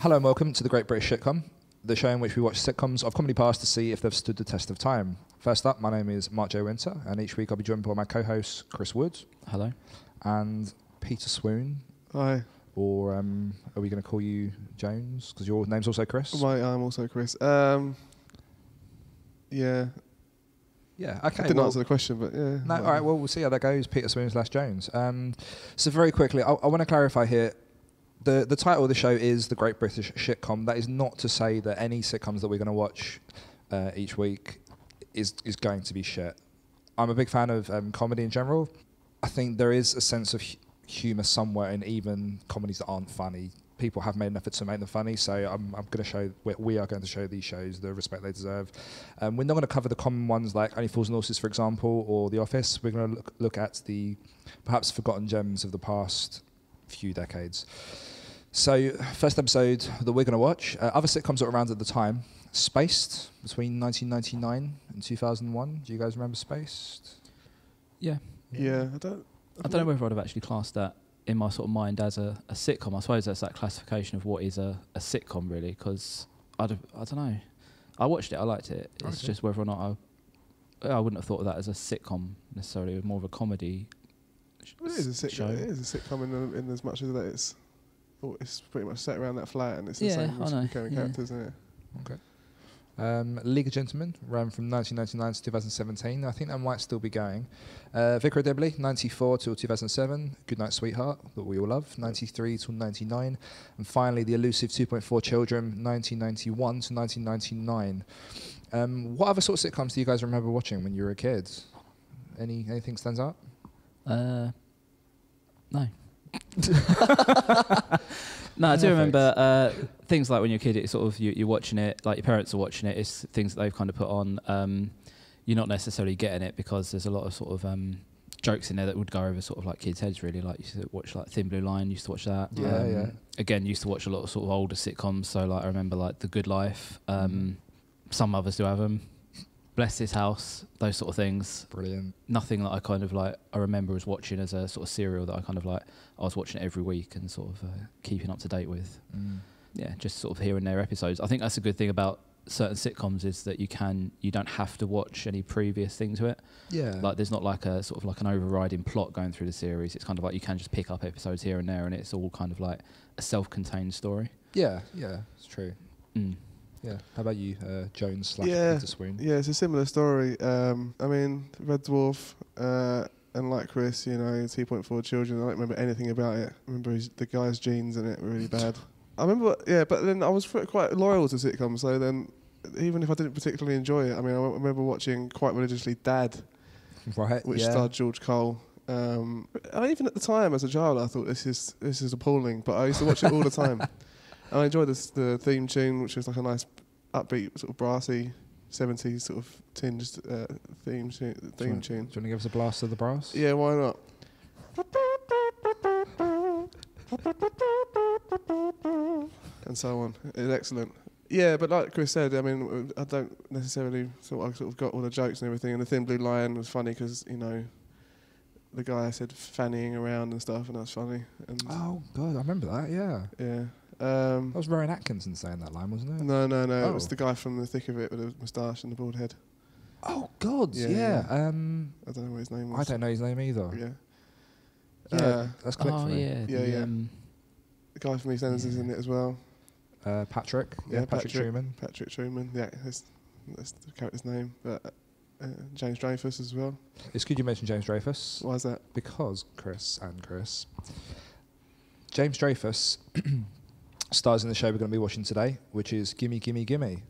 Hello and welcome to the Great British Shitcom, the show in which we watch sitcoms of comedy past to see if they've stood the test of time. First up, my name is Mark J. Winter, and each week I'll be joined by my co-host Chris Wood. Hello. And Peter Swoon. Hi. Or are we going to call you Jones? Because your name's also Chris? I'm also Chris. Yeah. Yeah, okay. I didn't answer the question, but yeah. No, all right, well, we'll see how that goes. Peter Swoon / Jones. So very quickly, I want to clarify here. The title of the show is The Great British Shitcom. That is not to say that any sitcoms that we're going to watch each week is going to be shit. I'm a big fan of comedy in general. I think there is a sense of humour somewhere in even comedies that aren't funny. People have made an effort to make them funny, so we are going to show these shows the respect they deserve. We're not going to cover the common ones like Only Fools and Horses, for example, or The Office. We're going to look at the perhaps forgotten gems of the past few decades. So, first episode that we're going to watch, other sitcoms that were around at the time, Spaced, between 1999 and 2001. Do you guys remember Spaced? Yeah. Yeah, I don't know whether I'd have actually classed that in my sort of mind as a sitcom. I suppose that's that classification of what is a sitcom, really, because I don't know. I watched it, I liked it. It's just whether or not I wouldn't have thought of that as a sitcom necessarily. It was more of a comedy It is a show. It is a sitcom in as much as that it's pretty much set around that flat and it's the same recurring characters, isn't it? Okay. League of Gentlemen ran from 1999 to 2017. I think that might still be going. Vicar of Dibley, 94 till 2007. Goodnight Sweetheart, that we all love, 93 till 99. And finally, The Elusive 2.4 Children, 1991 to 1999. What other sort of sitcoms do you guys remember watching when you were a kid? Anything stands out? No. No, I do remember things like when you're a kid, it's sort of you're watching it, like your parents are watching it. It's things that they've kind of put on. You're not necessarily getting it because there's a lot of sort of jokes in there that would go over sort of like kids' heads, really. Like you used to watch like Thin Blue Line, used to watch that. Yeah. Again, used to watch a lot of sort of older sitcoms. So like I remember like The Good Life. Some others do have them. Bless This House, those sort of things. Brilliant. Nothing that I kind of like, I remember was watching as a sort of serial that I kind of like, I was watching it every week and sort of keeping up to date with. Yeah, just sort of here and there episodes. I think that's a good thing about certain sitcoms is that you don't have to watch any previous thing to it. Yeah. Like there's not like a sort of like an overriding plot going through the series. It's kind of like you can just pick up episodes here and there and it's all kind of like a self-contained story. Yeah, it's true. Yeah. How about you, Jones / Peter Swoon? Yeah, it's a similar story. I mean, Red Dwarf, and like Chris, 2.4 Children, I don't remember anything about it. I remember the guy's jeans in it were really bad. I remember, but then I was quite loyal to sitcoms, so then even if I didn't particularly enjoy it, I mean, I remember watching quite religiously Dad, which starred George Cole. Even at the time, as a child, I thought this is appalling, but I used to watch it all the time. And I enjoyed the theme tune, which was like a nice upbeat, sort of brassy, 70s sort of tinged theme tune. Do you want to give us a blast of the brass? Yeah, why not? And so on. It's excellent. Yeah, but like Chris said, I mean, I don't necessarily I sort of got all the jokes and everything. And the Thin Blue Line was funny because, the guy said fannying around and stuff, and that's funny. And oh, God, I remember that, yeah. Yeah. That was Rowan Atkinson saying that line, wasn't it? No. It was the guy from The Thick of It with a moustache and the bald head. Oh, God, yeah. I don't know what his name was. I don't know his name either. Yeah. That's clicked for me. Yeah. The guy from EastEnders is in it as well. Patrick. Yeah, Patrick Truman. Patrick Truman. Yeah, that's the character's name. But James Dreyfus as well. It's good you mentioned James Dreyfus. Why is that? Because, Chris, James Dreyfus stars in the show we're going to be watching today, which is Gimme Gimme Gimme.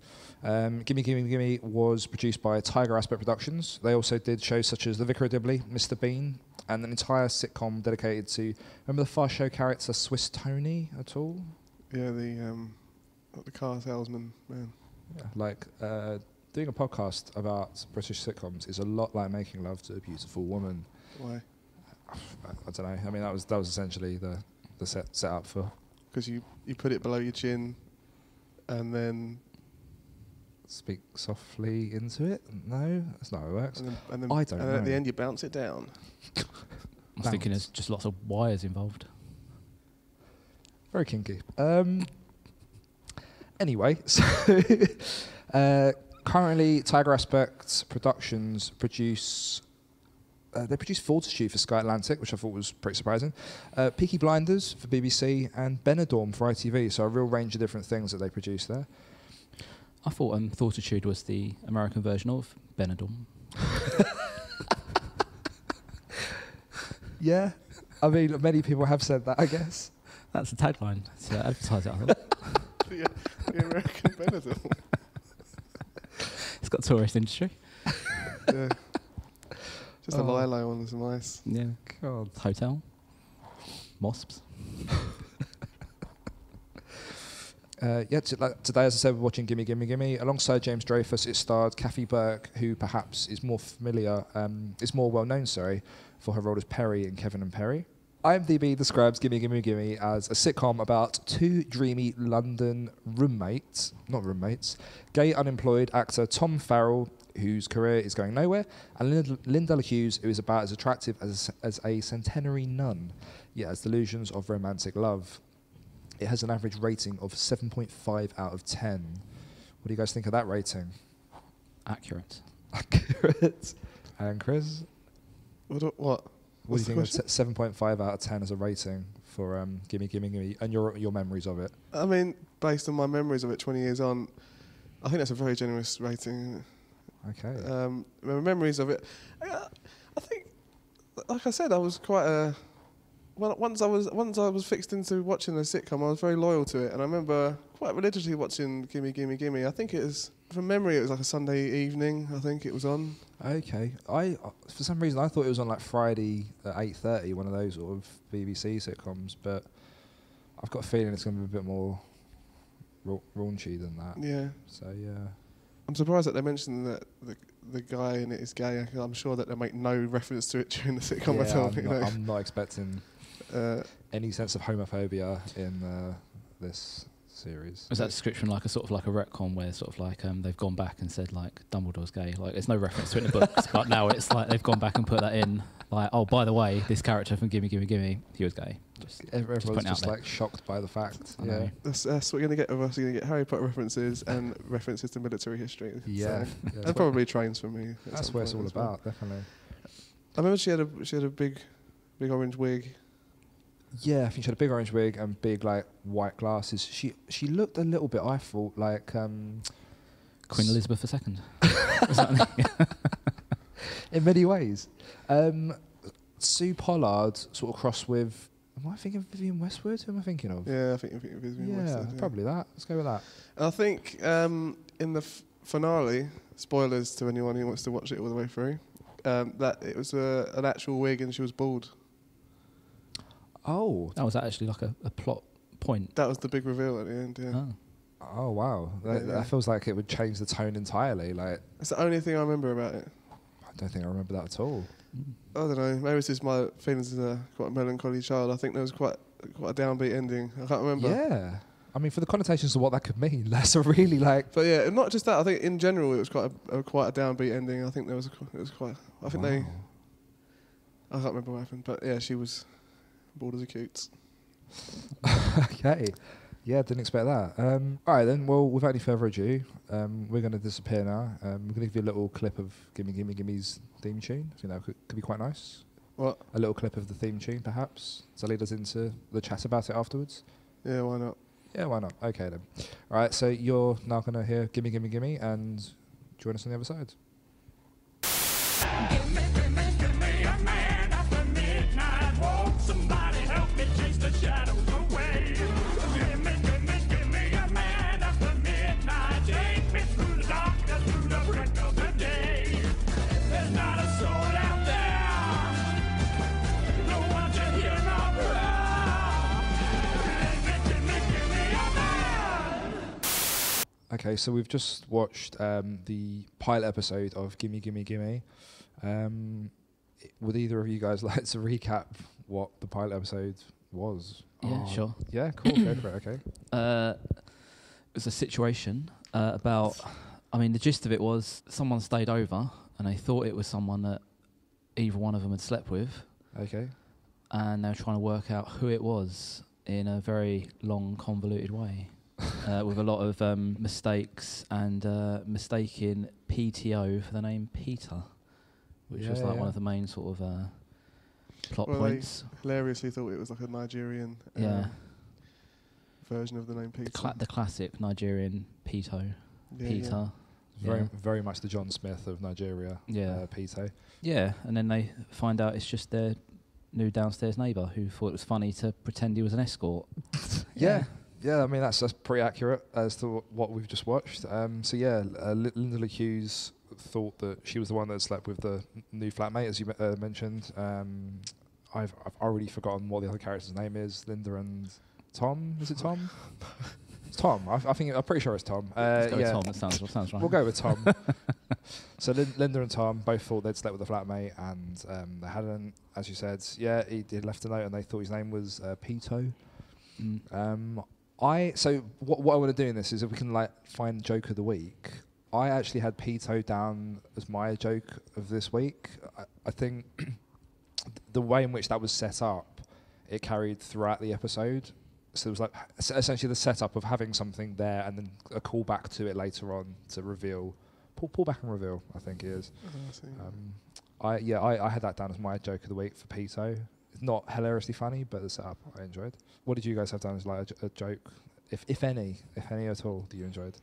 Gimme Gimme Gimme was produced by Tiger Aspect Productions. They also did shows such as The Vicar of Dibley, Mr. Bean, and an entire sitcom dedicated to, remember the Fast Show character Swiss Tony at all? Yeah, the car salesman, man. Yeah, doing a podcast about British sitcoms is a lot like making love to a beautiful woman. Why? I don't know. I mean, that was essentially the set up for. Because you put it below your chin, and then speak softly into it. No, that's not how it works. And then I don't know. And at the end, you bounce it down. I was thinking there's just lots of wires involved. Very kinky. Anyway, so currently Tiger Aspect Productions produce. They produce Fortitude for Sky Atlantic, which I thought was pretty surprising. Peaky Blinders for BBC and Benidorm for ITV. So a real range of different things that they produce there. I thought Fortitude was the American version of Benidorm. Yeah, I mean, many people have said that, I guess. That's the tagline to advertise it, I thought. the American Benidorm. It's got tourist industry. Yeah. Just a lilo on some ice. Yeah. God. Hotel. Mosps. Today, as I said, we're watching Gimme Gimme Gimme. Alongside James Dreyfus, it starred Kathy Burke, who perhaps is more well known, for her role as Perry in Kevin and Perry. IMDb describes Gimme Gimme Gimme as a sitcom about two dreamy London gay unemployed actor Tom Farrell, whose career is going nowhere, and Linda Hughes, who is about as attractive as a centenary nun, yet has delusions of romantic love. It has an average rating of 7.5 out of 10. What do you guys think of that rating? Accurate. Accurate. And Chris? What? What do you think of 7.5 out of 10 as a rating for Gimme Gimme Gimme and your memories of it? I mean, based on my memories of it 20 years on, I think that's a very generous rating. Okay. My memories of it, I think, like I said, I was quite a... Once I was fixed into watching a sitcom, I was very loyal to it, and I remember quite religiously watching Gimme Gimme Gimme. I think it was, from memory, it was like a Sunday evening. I think it was on. Okay. For some reason I thought it was on like Friday at 8:30, one of those sort of BBC sitcoms, but I've got a feeling it's going to be a bit more raunchy than that. Yeah. So yeah. I'm surprised that they mentioned that the guy in it is gay. I'm sure that they make no reference to it during the sitcom at all. I'm not expecting any sense of homophobia in this series. Was that description like a sort of like a retcon where sort of like they've gone back and said like Dumbledore's gay? Like there's no reference to it in the books, but now it's like they've gone back and put that in. Like, oh, by the way, this character from Gimme Gimme Gimme, he was gay. Everyone's just like shocked by the fact. Yeah, that's what we're gonna get with us. We're gonna get Harry Potter references and references to military history. Yeah, and probably trains for me. That's what it's all about, definitely. I remember she had a big orange wig. Yeah, I think she had a big orange wig and big like white glasses. She looked a little bit, I thought, like Queen Elizabeth II. In many ways. Sue Pollard sort of crossed with... Am I thinking of Vivienne Westwood? Who am I thinking of? Yeah, I think you're thinking of Vivienne Westwood. Yeah, probably that. Let's go with that. I think in the finale, spoilers to anyone who wants to watch it all the way through, that it was an actual wig and she was bald. Oh. That was actually like a plot point. That was the big reveal at the end, yeah. Oh, wow. That feels like it would change the tone entirely. Like, it's the only thing I remember about it. I don't think I remember that at all. I don't know. Maybe it's just my feelings as a quite a melancholy child. I think there was quite a downbeat ending. I can't remember. Yeah. I mean, for the connotations of what that could mean, that's a really like... But yeah, not just that. I think in general it was quite a downbeat ending. I think it was quite... I think I can't remember what happened. But yeah, she was bald as a coot. Okay. Yeah, didn't expect that. All right then, well, without any further ado, we're going to disappear now. We're going to give you a little clip of Gimme Gimme Gimme's theme tune. I think that could be quite nice. What? A little clip of the theme tune, perhaps, to lead us into the chat about it afterwards. Yeah, why not? Yeah, why not? Okay then. All right, so you're now going to hear Gimme Gimme Gimme and join us on the other side. Gimme, gimme, gimme a man after midnight. Won't somebody help me chase the shadows away? Gimme, gimme, gimme a man after midnight. Take me through the darkness, through the break of the day. There's not a soul out there. No one to hear my prayer. Gimme, gimme a man. Okay, so we've just watched the pilot episode of Gimme Gimme Gimme. Would either of you guys like to recap what the pilot episode was? Yeah, sure. Yeah, cool. Go for it, okay. It was a situation about... I mean, the gist of it was someone stayed over and they thought it was someone that either one of them had slept with. Okay. And they were trying to work out who it was in a very long, convoluted way. with a lot of mistakes and mistaking PTO for the name Peter, which was like one of the main sort of plot points. They hilariously thought it was like a Nigerian version of the name Peter. The classic Nigerian Peter. Yeah. Very much the John Smith of Nigeria. Peter. Yeah, and then they find out it's just their new downstairs neighbour who thought it was funny to pretend he was an escort. Yeah, I mean that's pretty accurate as to what we've just watched. Linda Hughes thought that she was the one that slept with the new flatmate, as you mentioned. I've already forgotten what the other character's name is. Linda and Tom. Is it Tom? It's Tom. I'm pretty sure it's Tom. Let's go with Tom. That sounds right. We'll go with Tom. So Linda and Tom both thought they'd slept with the flatmate, and they hadn't. As you said, he left a note, and they thought his name was Pito. So what I want to do in this is if we can find joke of the week. I actually had Pito down as my joke of this week. I think the way in which that was set up, it carried throughout the episode. So it was essentially the setup of having something there and then a call back to it later on to reveal. Pull back and reveal, I think it is. I had that down as my joke of the week for Pito. It's not hilariously funny, but the setup I enjoyed. What did you guys have down as a joke, if any at all, do you enjoyed?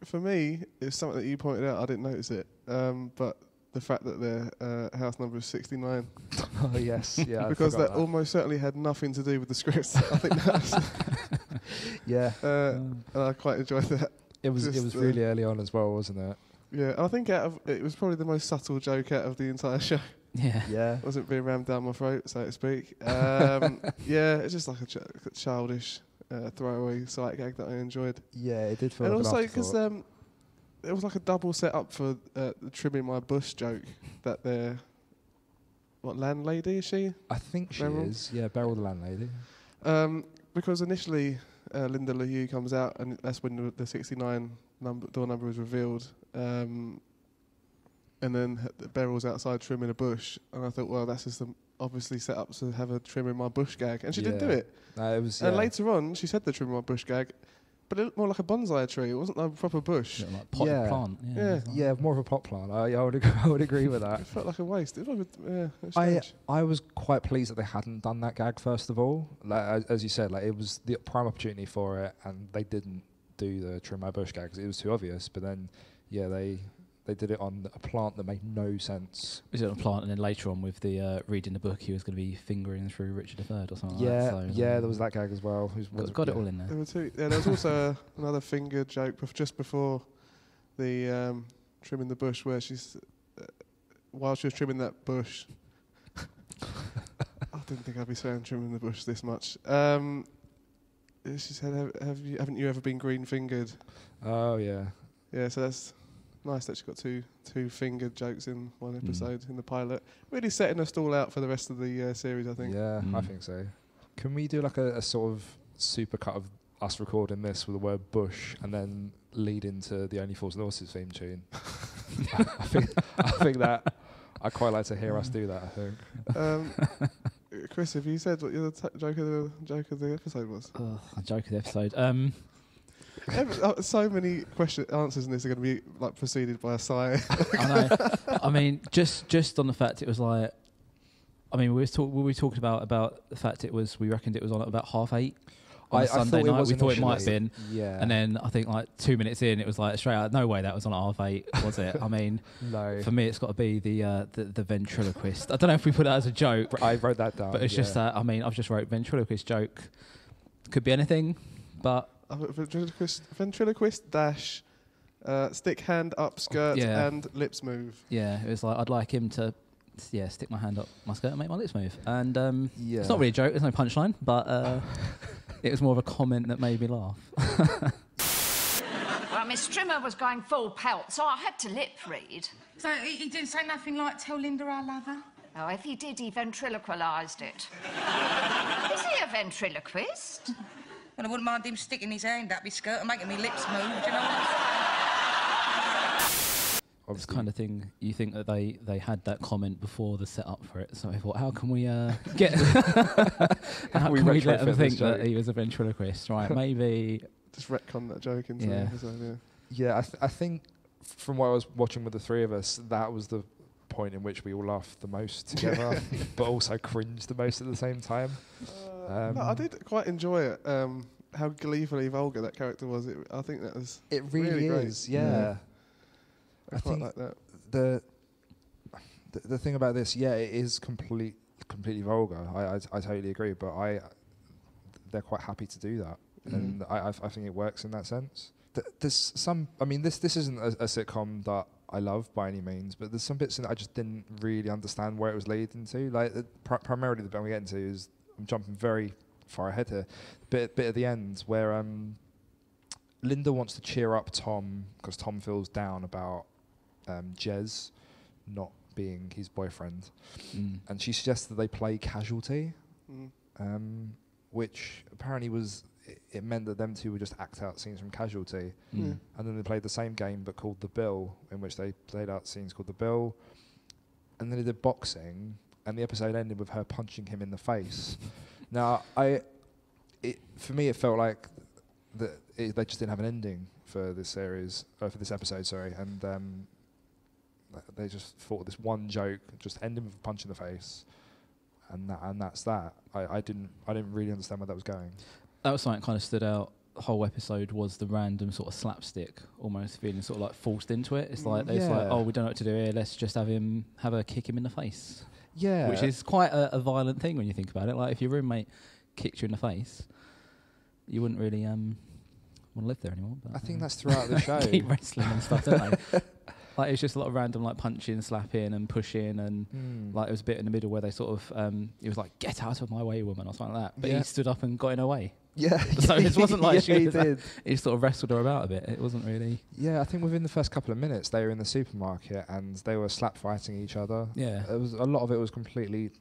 For me, it's something that you pointed out. I didn't notice it, but the fact that their house number is 69. Oh yes, yeah. Because that almost certainly had nothing to do with the script. I think that's and I quite enjoyed that. It was really early on as well, wasn't it? Yeah, and I think it was probably the most subtle joke out of the entire show. Yeah. It wasn't being rammed down my throat, so to speak. It's just like a childish throwaway sight gag that I enjoyed. Yeah, it did feel. And like also because it was like a double set up for the trimming my bush joke that their landlady is she? I think she Beryl? is. Yeah, Beryl the landlady. Because initially Linda LaHue comes out, and that's when the 69 door number was revealed. And then Beryl's outside trimming a bush, and I thought, well, that's just obviously set up to have a trimming my bush gag, and she didn't do it. It was. And later on, she said the trimming my bush gag, but it looked more like a bonsai tree. It wasn't like a proper bush. Like potted plant. Yeah, more of a pot plant. I would agree with that. It felt like a waste. It was I was quite pleased that they hadn't done that gag first of all. As you said, it was the prime opportunity for it, and they didn't do the trim my bush gag because it was too obvious. But then, they did it on a plant that made no sense. Was it on a plant, and then later on with the reading the book, he was going to be fingering through Richard III or something like that. So, there was that gag as well. Got it all in there. There were two. Yeah, there was also another finger joke just before the trimming the bush, where she's while she was trimming that bush. I didn't think I'd be saying trimming the bush this much. She said, "Haven't you ever been green fingered?" Oh yeah. Yeah, so that's nice that she got two fingered jokes in one episode in the pilot. Really setting us all out for the rest of the series, I think. Yeah, I think so. Can we do a sort of super cut of us recording this with the word bush and then lead into the Only Fools and Horses theme tune? I think that I'd quite like to hear us do that. I think. Chris, have you said what your joke of the episode was? A joke of the episode. So many answers in this are going to be preceded by a sigh. I know. I mean, just on the fact it was like, I mean, we were talking about the fact we reckoned it was on at about 8:30 on a Sunday night. We thought it might have been. Yeah. And then I think 2 minutes in, it was straight out, no way that was on at 8:30, was it? I mean, no. For me, it's got to be the ventriloquist. I don't know if we put that as a joke. I wrote that down. But it's just that, I mean, I've just wrote ventriloquist joke. Could be anything, but... Ventriloquist dash stick hand up skirt and lips move. Yeah, it was I'd like him to stick my hand up my skirt and make my lips move. And it's not really a joke, there's no punchline, but it was more of a comment that made me laugh. Well, Miss Trimmer was going full pelt, so I had to lip read. So he didn't say nothing like, tell Linda I love her? Oh, if he did, he ventriloquised it. Is he a ventriloquist? Well, I wouldn't mind him sticking his hand up his skirt and making me lips move, do you know what? This kind of thing, you think that they had that comment before the setup for it, so I thought, how can we get... how can we let them think that he was a ventriloquist? Right, maybe just retcon that joke into the Yeah. episode. Yeah, I think from what I was watching with the three of us, that was the point in which we all laughed the most together, but also cringed the most at the same time. No, I did quite enjoy it. How gleefully vulgar that character was. I think that was. It really great. is, yeah. I I quite think like that. the thing about this, yeah, it is completely vulgar. I totally agree, but they're quite happy to do that, and I think it works in that sense. There's some, I mean, this isn't a sitcom that I love by any means, but there's some bits in it I just didn't really understand where it was leading to. Like primarily the bit I'm getting to is, I'm jumping very far ahead here. Bit at the end where Linda wants to cheer up Tom because Tom feels down about Jez not being his boyfriend, and she suggests that they play Casualty, which apparently was. It meant that them two would just act out scenes from Casualty, and then they played the same game but called The Bill, in which they played out scenes called The Bill, and then they did boxing, and the episode ended with her punching him in the face. Now, for me, it felt like they just didn't have an ending for this series, for this episode, sorry, and they just thought this one joke just ended with a punch in the face, and that's that. I didn't really understand where that was going. That was something that kind of stood out. The whole episode was the random sort of slapstick, almost feeling sort of like forced into it. It's like it's like, oh, we don't know what to do here. Let's just have her kick him in the face. Yeah, which is quite a violent thing when you think about it. Like if your roommate kicked you in the face, you wouldn't really want to live there anymore. But I think that's throughout the show. Keep wrestling and stuff, don't they? Like it was just a lot of random like punching, slapping, and pushing, and like it was a bit in the middle where they sort of he was like, "Get out of my way, woman," or something like that. But he stood up and got in her way. Yeah. So it wasn't like he did. He sort of wrestled her about a bit. It wasn't really. Yeah, I think within the first couple of minutes they were in the supermarket and they were slap fighting each other. Yeah. It was a lot of it was completely.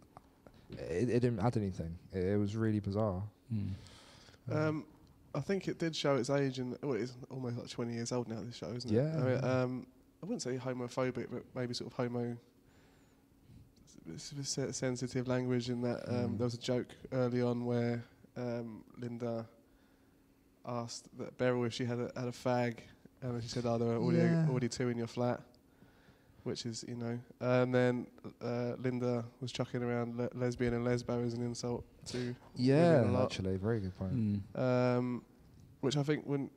It didn't add anything. It was really bizarre. I think it did show its age, and it's almost like 20 years old now. This show, isn't it? Yeah. I mean, I wouldn't say homophobic, but maybe sort of sensitive language. In that there was a joke early on where Linda asked that Beryl if she had a fag, and she said, "Oh, there are already two in your flat," which is, and then Linda was chucking around lesbian and lesbo as an insult to women a lot. Actually, very good point. Which I think wouldn't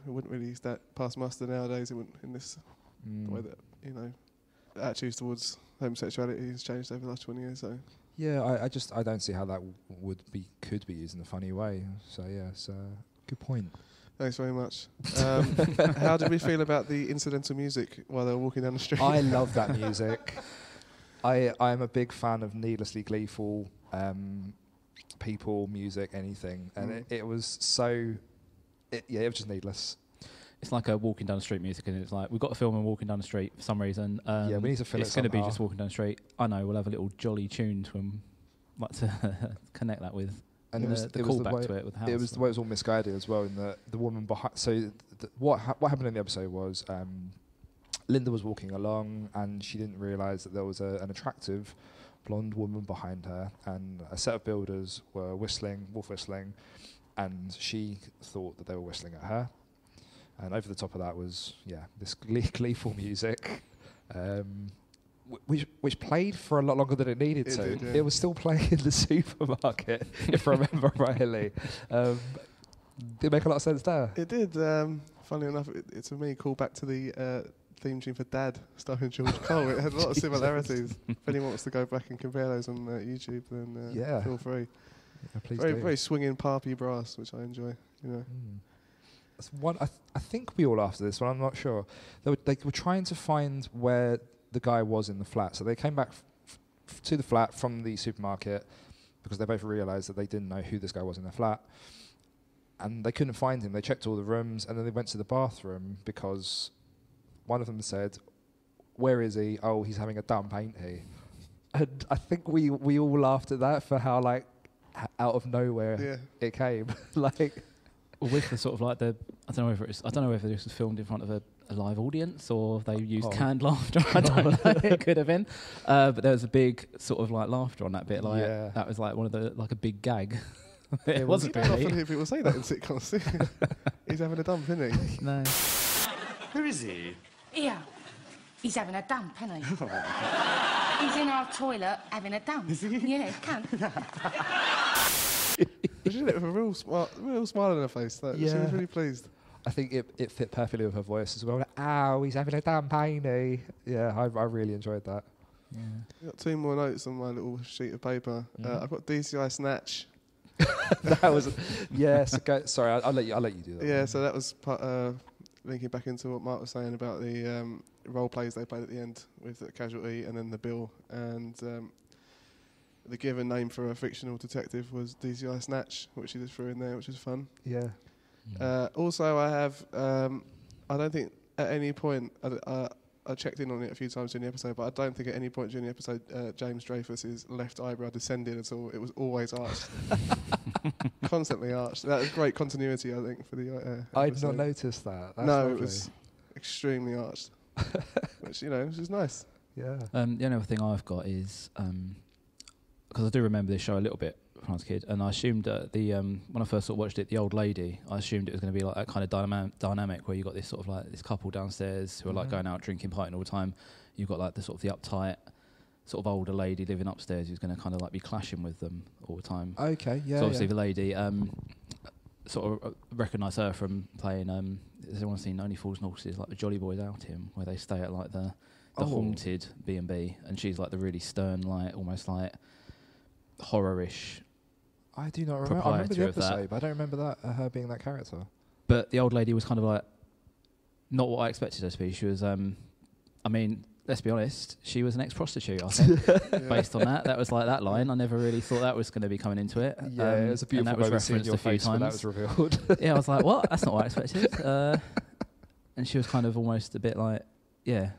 really pass muster nowadays. It wouldn't in this the way that attitudes towards homosexuality has changed over the last 20 years. So yeah, I don't see how that could be used in a funny way. So yeah, it's good point. thanks very much. How did we feel about the incidental music while they were walking down the street? I love that music. I am a big fan of needlessly gleeful people, music, anything, and it was so. It was just needless. It's like a walking down the street music, and it's like we've got to film and walking down the street for some reason. Yeah, we need to fill it. It's going to be just walking down the street. I know we'll have a little jolly tune to them, like to connect that with. And it was the callback to it with the house. It was the way it was all misguided as well. In the woman behind. So what happened in the episode was Linda was walking along and she didn't realise that there was an attractive blonde woman behind her, and a set of builders were wolf whistling, and she thought that they were whistling at her. And over the top of that was this gleeful music. Which played for a lot longer than it needed to. Did, yeah. It was still playing in the supermarket, if I remember rightly. Did it make a lot of sense there? It did. Funnily enough, it to me called back to the theme tune for Dad, starring George Cole. It had a lot of similarities. If anyone wants to go back and compare those on YouTube, then feel free. Yeah, please very, do. very swinging, parpy brass, which I enjoy. That's one. I think we all after this one. I'm not sure. They were trying to find where the guy was in the flat, so they came back to the flat from the supermarket because they both realised that they didn't know who this guy was in their flat, and they couldn't find him. They checked all the rooms, and then they went to the bathroom because one of them said, "Where is he? Oh, he's having a dump, ain't he?" And I think we all laughed at that for how out of nowhere it came. With the sort of like I don't know whether this was filmed in front of a live audience or if they used canned laughter. I don't know. It could have been, but there was a big sort of like laughter on that bit. That was like one of the a big gag. It wasn't You don't often really. hear people say that in sitcoms. do you? He's having a dump, isn't he? No. Who is he? Yeah. He's having a dump, isn't he? He's in our toilet having a dump. Is he? Yeah, cunt. She did it with a real smile on her face. Like, She Yeah. was really pleased. I think it fit perfectly with her voice as well. Like, ow, he's having a damn painy. Yeah, I really enjoyed that. Yeah. I've got 2 more notes on my little sheet of paper. I've got DCI Snatch. That was yes. Okay, sorry, I'll let you do that. Yeah, so that was linking back into what Mark was saying about the role plays they played at the end with the Casualty and then the Bill. And the given name for a fictional detective was DCI Snatch, which he just threw in there, which was fun. Yeah. Also, I have, I don't think at any point, I checked in on it a few times during the episode, but I don't think at any point during the episode James Dreyfus's left eyebrow descended at all. It was always arched. Constantly arched. That was great continuity, I think, for the I'd episode. not noticed that. That's No, lovely. it was extremely arched. Which, which is nice. Yeah. The only other thing I've got is because I do remember this show a little bit when I was a kid, and I assumed that when I first sort of watched it, the old lady, I assumed it was going to be like that kind of dynamic where you got this sort of like this couple downstairs who are like going out drinking, partying all the time. You've got like the sort of the uptight sort of older lady living upstairs who's going to kind of like be clashing with them all the time. Okay. Yeah. So obviously the lady sort of recognise her from playing. Has anyone seen Only Fools and Horses, like the Jolly Boys outing, where they stay at like the haunted B&B, and she's like the really stern, like almost like horror-ish. I do not remember. I remember the proprietor of that. episode, but I don't remember that her being that character. But the old lady was kind of like not what I expected her to be. She was, I mean, let's be honest, she was an ex-prostitute, I think. Based on that was like that line. I never really thought that was going to be coming into it. Yeah, it was a beautiful and that was moment seeing referenced your a few face when that times. was revealed. Yeah, I was like, what? That's not what I expected. And she was kind of almost a bit like, yeah,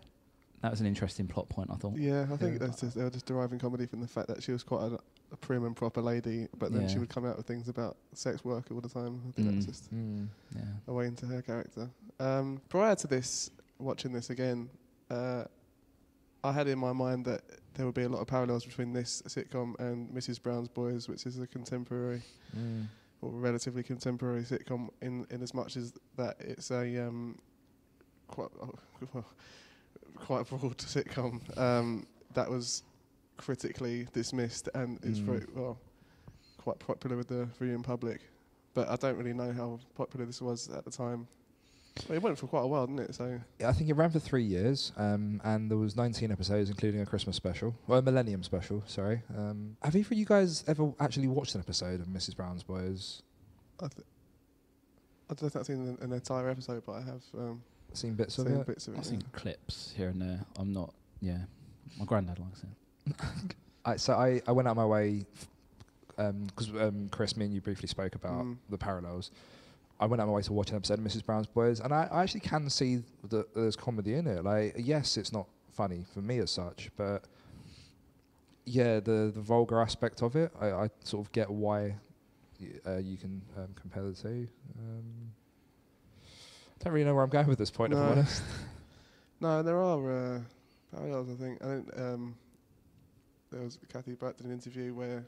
that was an interesting plot point, I thought. Yeah, I think they were just deriving comedy from the fact that she was quite a prim and proper lady, but then she would come out with things about sex work all the time. I think that was just Yeah. a way into her character. Prior to this, watching this again, I had in my mind that there would be a lot of parallels between this sitcom and Mrs. Brown's Boys, which is a contemporary or relatively contemporary sitcom in as much as that it's a quite broad sitcom that was critically dismissed and is very quite popular with the viewing public. But I don't really know how popular this was at the time. Well, it went for quite a while, didn't it? So I think it ran for 3 years, and there was 19 episodes, including a Christmas special, or a Millennium special. Sorry. Have either of you guys ever actually watched an episode of Mrs. Brown's Boys? I don't think I've seen an entire episode, but I have Seen bits seen of it. bits of it. I've seen clips here and there. I'm not, my granddad likes it. So I went out my way, because Chris, me and you briefly spoke about the parallels. I went out my way to watch an episode of Mrs. Brown's Boys, and I actually can see that there's comedy in it. Like, yes, it's not funny for me as such, but yeah, the vulgar aspect of it, I sort of get why you can compare the two. Don't really know where I'm going with this point, if I'm honest. No, there are parallels, I think. There was Kathy Burke did an interview where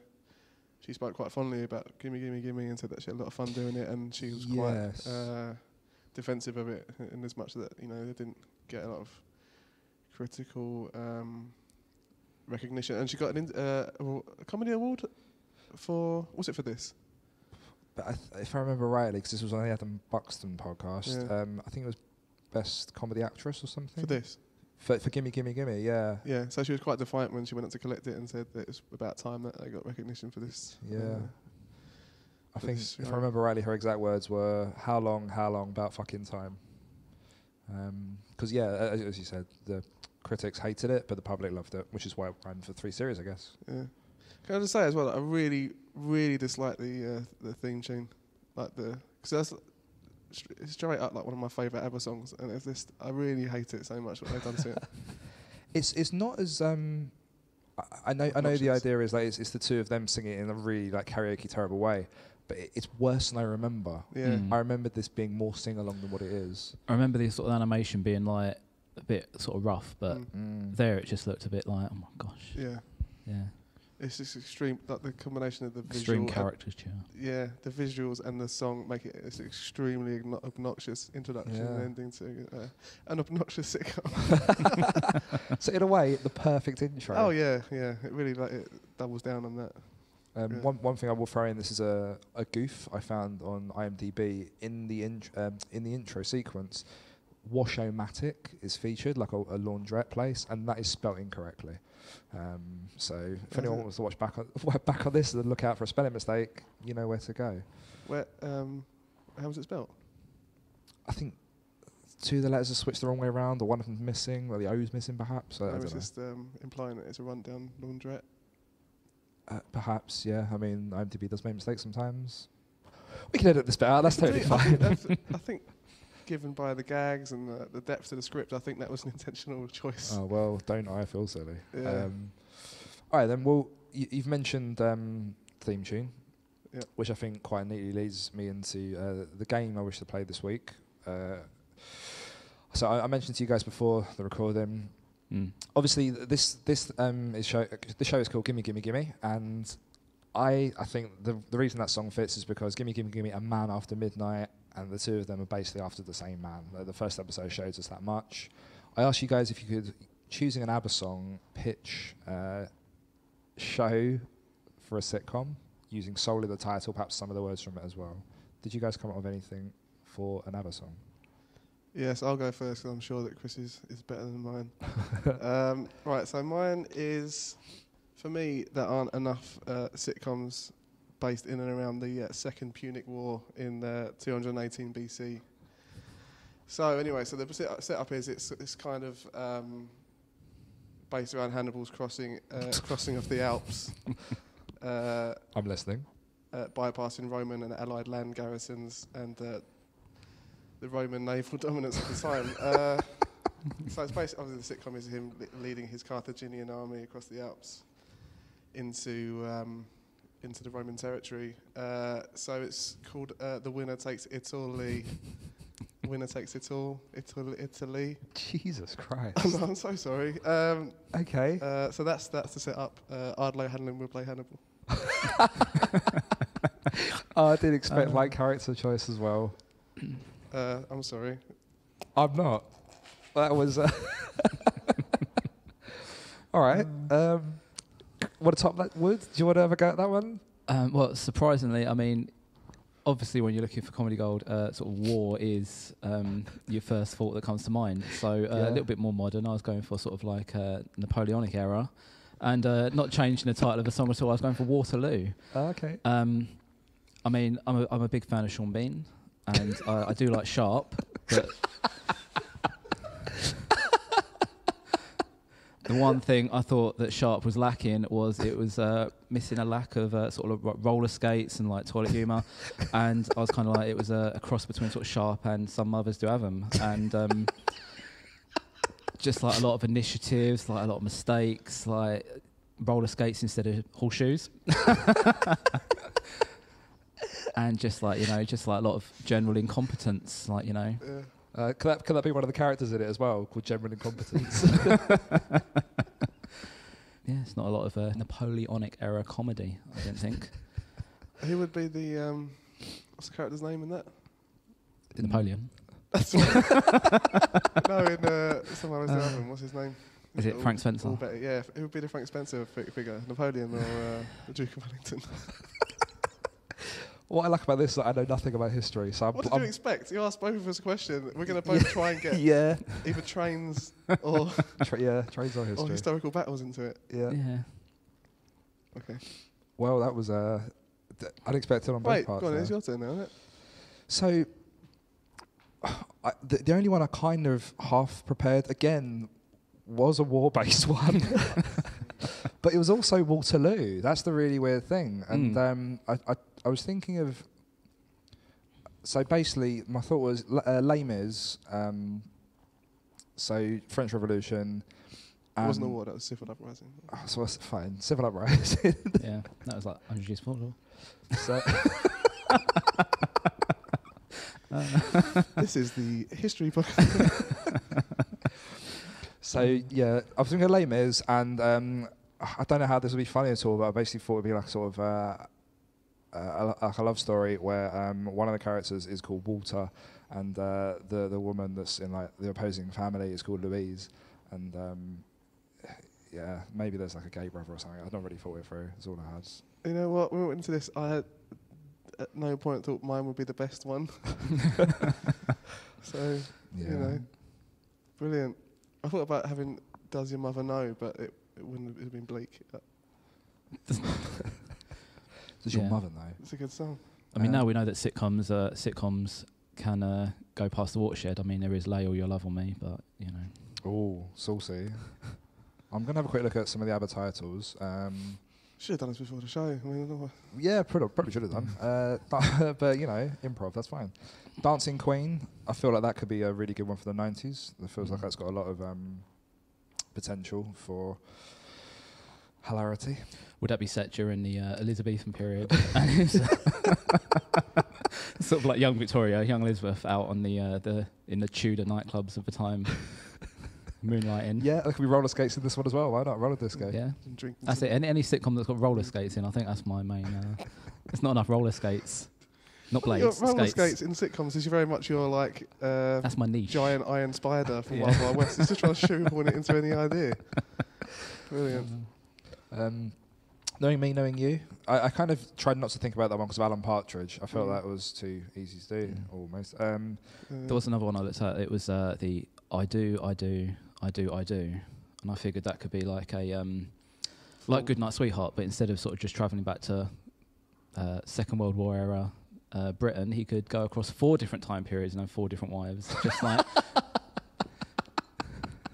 she spoke quite fondly about Gimme Gimme Gimme and said that she had a lot of fun doing it, and she was quite defensive of it in as much that, they didn't get a lot of critical recognition. And she got a comedy award for, was it for this? But if I remember rightly, because this was on the Adam Buxton podcast, I think it was Best Comedy Actress or something. For this? For Gimme Gimme Gimme, yeah. Yeah, so she was quite defiant when she went up to collect it and said that it was about time that they got recognition for this. Yeah. I think, this, if I remember rightly, her exact words were, how long, about fucking time. Because, as you said, the critics hated it, but the public loved it, which is why it ran for 3 series, I guess. Yeah. Can I just say as well, I really, really dislike the theme tune. Because that's straight up like one of my favourite ABBA songs, and it's just, I really hate it so much what they've done to it. It's not as I know the idea is like it's the two of them singing it in a really like karaoke terrible way, but it's worse than I remember. Yeah. I remember this being more sing along than what it is. I remember the sort of animation being like a bit sort of rough, but there it just looked a bit like, oh my gosh. Yeah. Yeah. It's just extreme, like the combination of the Extreme visual caricature. yeah, the visuals and the song make it it's extremely obnoxious introduction and Yeah. ending to an obnoxious sitcom. So in a way, the perfect intro. Oh yeah, yeah. It really it doubles down on that. Yeah. One thing I will throw in, this is a goof I found on IMDb in the intro sequence. Washomatic is featured, like a laundrette place, and that is spelt incorrectly. So if anyone wants to watch back on this and look out for a spelling mistake, you know where to go. Where how was it spelled? I think two of the letters are switched the wrong way around, or one of them's missing, or the O's missing perhaps. I I don't was know. just implying that it's a rundown laundrette. Perhaps, yeah. I mean, IMDb does make mistakes sometimes. We can edit this bit out. That's totally fine. I think, given by the gags and the depth of the script, I think that was an intentional choice. Oh well, don't I feel silly. Yeah. All right then. Well, you've mentioned theme tune, Yeah. which I think quite neatly leads me into the game I wish to play this week. So I mentioned to you guys before the recording. Obviously, this show is called Gimme Gimme Gimme, and I think the reason that song fits is because Gimme Gimme Gimme, a man after midnight, and the two of them are basically after the same man. The first episode shows us that much. I asked you guys if you could, choosing an ABBA song, pitch show for a sitcom using solely the title, perhaps some of the words from it as well. Did you guys come up with anything for an ABBA song? Yes, I'll go first because I'm sure that Chris is better than mine. Right, so mine is, for me, there aren't enough sitcoms based in and around the Second Punic War in 218 BC. So anyway, so the setup is it's kind of based around Hannibal's crossing of the Alps. I'm listening. Bypassing Roman and Allied land garrisons and the Roman naval dominance at the time. So it's basically, obviously the sitcom is him leading his Carthaginian army across the Alps into the Roman territory. So it's called The Winner Takes Italy. Winner Takes It All. Italy. Jesus Christ. I'm so sorry. Okay. So that's the setup. Ardlo Hanlon will play Hannibal. Oh, I did expect like character choice as well. I'm sorry. I'm not. That was. All right. Want to top that, Wood? Do you want to have a go at that one? Well, surprisingly, I mean, obviously when you're looking for comedy gold, sort of war is your first thought that comes to mind. So a little bit more modern. I was going for sort of like Napoleonic era, and not changing the title of the song at all. I was going for Waterloo. Okay. I mean, I'm a big fan of Sean Bean, and I do like Sharp, but the one thing I thought that Sharp was lacking was it was missing a lack of sort of roller skates and like toilet humour, and I was kind of like it was a cross between sort of Sharp and Some Mothers Do Have 'Em, and just like a lot of initiatives, like a lot of mistakes, like roller skates instead of horseshoes. And just like, just like a lot of general incompetence, like, Could that be one of the characters in it as well, called General Incompetence? Yeah, it's not a lot of Napoleonic era comedy, I don't think. Who would be the what's the character's name in that? Napoleon. That's right. No, in Some Mothers Do Have 'Em. What's his name? Is it Frank Spencer? All better, yeah. Who would be the Frank Spencer figure? Napoleon or the Duke of Wellington? What I like about this is that I know nothing about history. So What did you expect? You asked both of us a question. We're going to both try and get either trains or trains or history. or historical battles into it. Yeah. Okay. Well, that was unexpected on both Wait, parts. go on. there. It's your turn now, isn't it? So, the only one I kind of half prepared again was a war-based one, but it was also Waterloo. That's the really weird thing. And I was thinking of. So basically, my thought was Les Mis. So French Revolution. It wasn't a war. That was civil uprising. So that's fine. Civil uprising. Yeah, that was like 100 years before. So. This is the history book. So yeah, I was thinking of Les Mis, and I don't know how this would be funny at all, but I basically thought it'd be like sort of like a love story where one of the characters is called Walter, and the woman that's in like the opposing family is called Louise, and yeah, maybe there's like a gay brother or something. I've not really thought it through. That's all I had. You know what? When we went into this, I had at no point thought mine would be the best one. So, Yeah. you know, brilliant. I thought about having Does Your Mother Know, but it wouldn't have been bleak. Does your Yeah. mother know? It's a good song. I mean, now we know that sitcoms can go past the watershed. I mean, there is Lay All Your Love on Me, but, you know. Oh, saucy. I'm going to have a quick look at some of the ABBA titles. Should have done this before the show. I mean, I don't know. Yeah, probably should have done. But, you know, improv, that's fine. Dancing Queen, I feel like that could be a really good one for the 90s. It feels like that's got a lot of potential for hilarity. Would that be set during the Elizabethan period? Sort of like young Victoria, young Elizabeth out on in the Tudor nightclubs of the time, moonlighting. Yeah, there could be roller skates in this one as well. Why not? Roller disco. Yeah. And drinking That's some- it. Any sitcom that's got roller skates in, I think that's my main. There's not enough roller skates. Not blades. Your roller skates. skates in sitcoms is very much your like That's my niche. giant iron spider from Yeah. Wild Wild West. It's just trying to shoehorn it into any idea. Brilliant. Knowing me, knowing you, I kind of tried not to think about that one because of Alan Partridge. I felt that was too easy to do, almost. There was another one I looked at. It was the I do, and I figured that could be like a like Goodnight Sweetheart, but instead of sort of just travelling back to Second World War era Britain, he could go across 4 different time periods and have 4 different wives, just like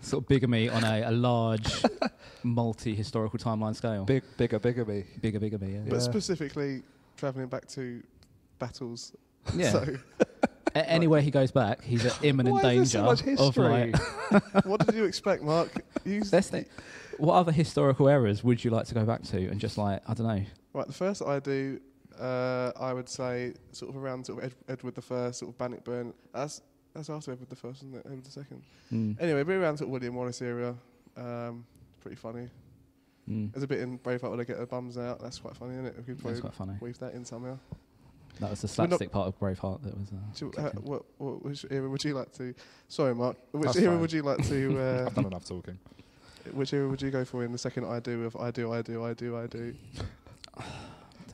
sort of bigamy on a large multi-historical timeline scale. Bigger me. Bigger me, yeah. But specifically travelling back to battles. Yeah. So Anywhere he goes back, he's at imminent Why is there danger so much of history? like. what did you expect, Mark? Let's think. What other historical eras would you like to go back to and just like, I don't know. Right, the first I do, I would say sort of around sort of Edward the First, sort of Bannockburn. That's after Edward the First, isn't it? Edward the Second. Anyway, be around sort of William Wallace era. Pretty funny. There's a bit in Braveheart where they get their bums out. That's quite funny, isn't it? We could That's probably quite funny. weave that in somehow. That was the slapstick part of Braveheart that was. Which era would you like to? Sorry, Mark. Which That's era fine. would you like to? I've done enough talking. Which era would you go for in the second I do of I do? I don't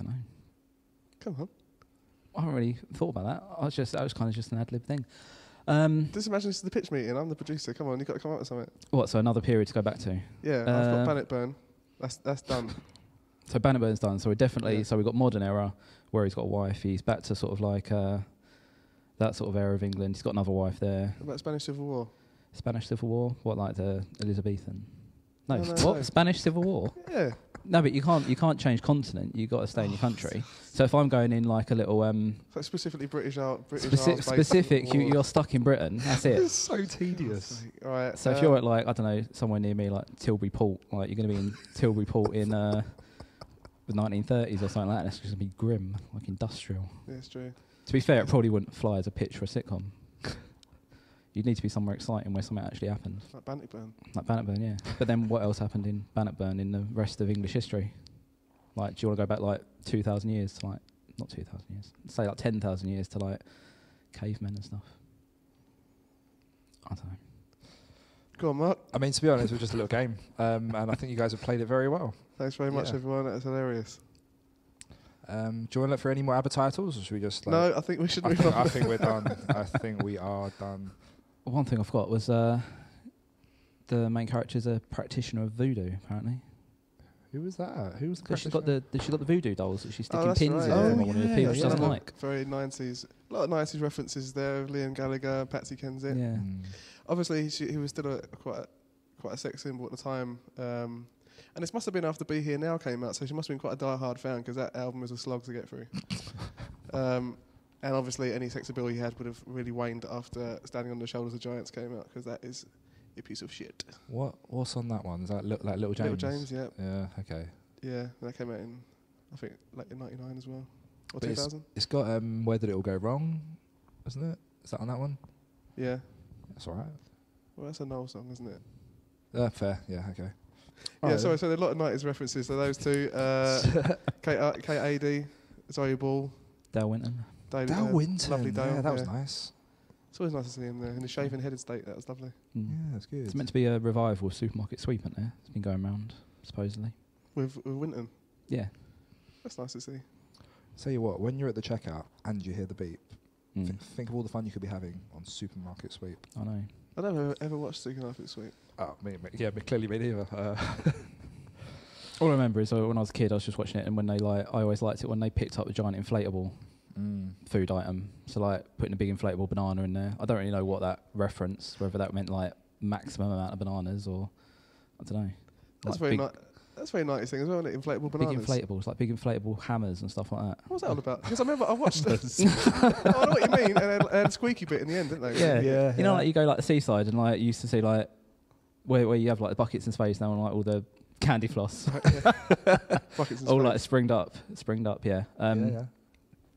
know. Come on. I haven't really thought about that. That was kind of just an ad-lib thing. Just imagine this is the pitch meeting. I'm the producer. Come on, you've got to come up with something. What? So another period to go back to. Yeah, I've got Bannockburn. That's done. So Bannockburn's done. So we're definitely. Yeah. So we've got modern era where he's got a wife. He's back to sort of like that sort of era of England. He's got another wife there. What about Spanish Civil War? Spanish Civil War. What, like the Elizabethan? No. No, What? no. Spanish Civil War? Yeah. No, but you can't change continent. You got to stay in your country. So if I'm going in like a little So specifically British specific, you're stuck in Britain. That's it. It's so tedious. All right. So if you're at like, I don't know, somewhere near me like Tilbury Port, like you're going to be in Tilbury Port in the 1930s or something like that. It's just going to be grim, like industrial. Yeah, it's true. To be fair, it probably wouldn't fly as a pitch for a sitcom. You'd need to be somewhere exciting where something actually happened. Like Bannockburn. Like Bannockburn, yeah. But then what else happened in Bannockburn in the rest of English history? Like, do you want to go back like 2,000 years to like, not 2,000 years, say like 10,000 years to like cavemen and stuff? I don't know. Go on, Mark. I mean, to be honest, it was just a little game, and I think you guys have played it very well. Thanks very much, Yeah. everyone. That was hilarious. Do you want to look for any more ABBA titles, or should we just? Like, No, I think we should I move think, on. I think we're done. I think we are done. One thing I forgot was the main character is a practitioner of voodoo, apparently. Who was that? Who was the? Because she's got the voodoo dolls that she's sticking that's pins right. in Oh, every one of the yeah, people she yeah. doesn't like. Very 90s. A lot of 90s references there. Liam Gallagher, Patsy Kensit. Yeah. Obviously, he was still quite a sex symbol at the time. And this must have been after Be Here Now came out, so she must have been quite a die-hard fan because that album was a slog to get through. And obviously, any sex appeal he had would have really waned after Standing on the Shoulders of Giants came out because that is a piece of shit. What's on that one? Is that like Little James? Little James, yeah. Yeah. Okay. Yeah, that came out in, I think, like in 99 as well. Or But 2000? It's got Where Did It All Go Wrong? Isn't it? Is that on that one? Yeah. That's all right. Well, that's a Noel song, isn't it? Fair. Yeah. Okay. Yeah, sorry. So there are a lot of 90s references. So those two, K.A.D., Zoe Ball, Dale Winton. Dale Winton. lovely Dale. Yeah, that was nice. It's always nice to see him there in his shaven headed state. That was lovely. Mm. Yeah, that's good. It's meant to be a revival of Supermarket Sweep, isn't there? It's been going around, supposedly. With Winton. Yeah. That's nice to see. Tell you what, when you're at the checkout and you hear the beep, Mm. think of all the fun you could be having on Supermarket Sweep. I know. I never ever watched Supermarket Sweep. Oh, clearly me neither. All I remember is when I was a kid, I was just watching it, and when I always liked it when they picked up the giant inflatable food item. So like putting a big inflatable banana in there. I don't really know what that referenced, whether that meant like maximum amount of bananas or I don't know. That's like That's very 90s thing as well, isn't it? Inflatable bananas. Big inflatables, like big inflatable hammers and stuff like that. What was that all about? Because I remember I watched this. I know what you mean. And then squeaky bit in the end, didn't they? Yeah. You know, like you go like the seaside and like you used to see like where you have like the buckets in space now and like all the candy floss. Buckets in all space. like springed up, yeah.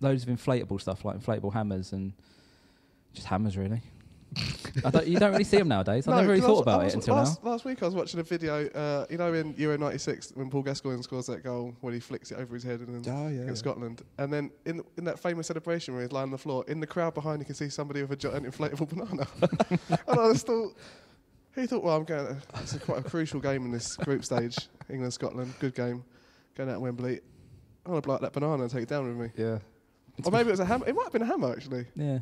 Loads of inflatable stuff like inflatable hammers and just hammers really. You don't really see them nowadays. I never really thought about it until now. Last week I was watching a video, you know, in Euro 96 when Paul Gascoigne scores that goal when he flicks it over his head and against Scotland. And then in that famous celebration where he's lying on the floor, in the crowd behind you can see somebody with a giant inflatable banana. And I just thought, he thought, well, it's quite a crucial game in this group stage, England-Scotland, good game, going out at Wembley. I'm going to blow up that banana and take it down with me. Yeah. Or maybe it was a hammer. It might have been a hammer, actually. Yeah.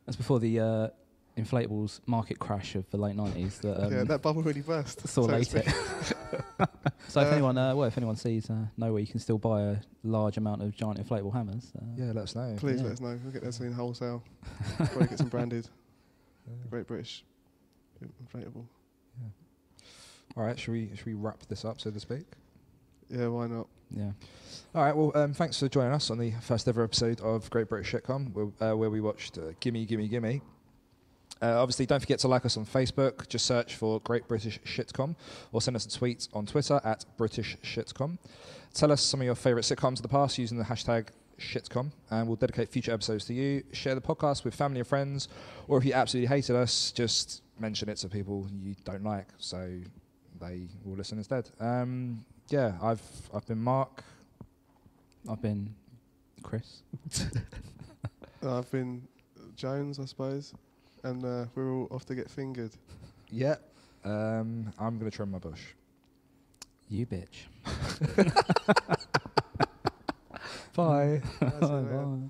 That's before the inflatables market crash of the late 90s. That bubble really burst. Saw later. So if anyone sees know where you can still buy a large amount of giant inflatable hammers. Let us know. Please let us know. We'll get that seen wholesale. Probably get some branded. Great British inflatable. Yeah. All right, should we wrap this up, so to speak? Yeah, why not? Yeah. All right, well, thanks for joining us on the first ever episode of Great British Shitcom, where we watched Gimme Gimme Gimme. Obviously, don't forget to like us on Facebook. Just search for Great British Shitcom, or send us a tweet on Twitter at British Shitcom. Tell us some of your favourite sitcoms of the past using the hashtag Shitcom, and we'll dedicate future episodes to you. Share the podcast with family and friends, or if you absolutely hated us, just mention it to people you don't like, so they will listen instead. I've been Mark. I've been Chris. I've been Jones, I suppose. And we're all off to get fingered. Yeah. I'm going to trim my bush. You bitch. Bye. Bye.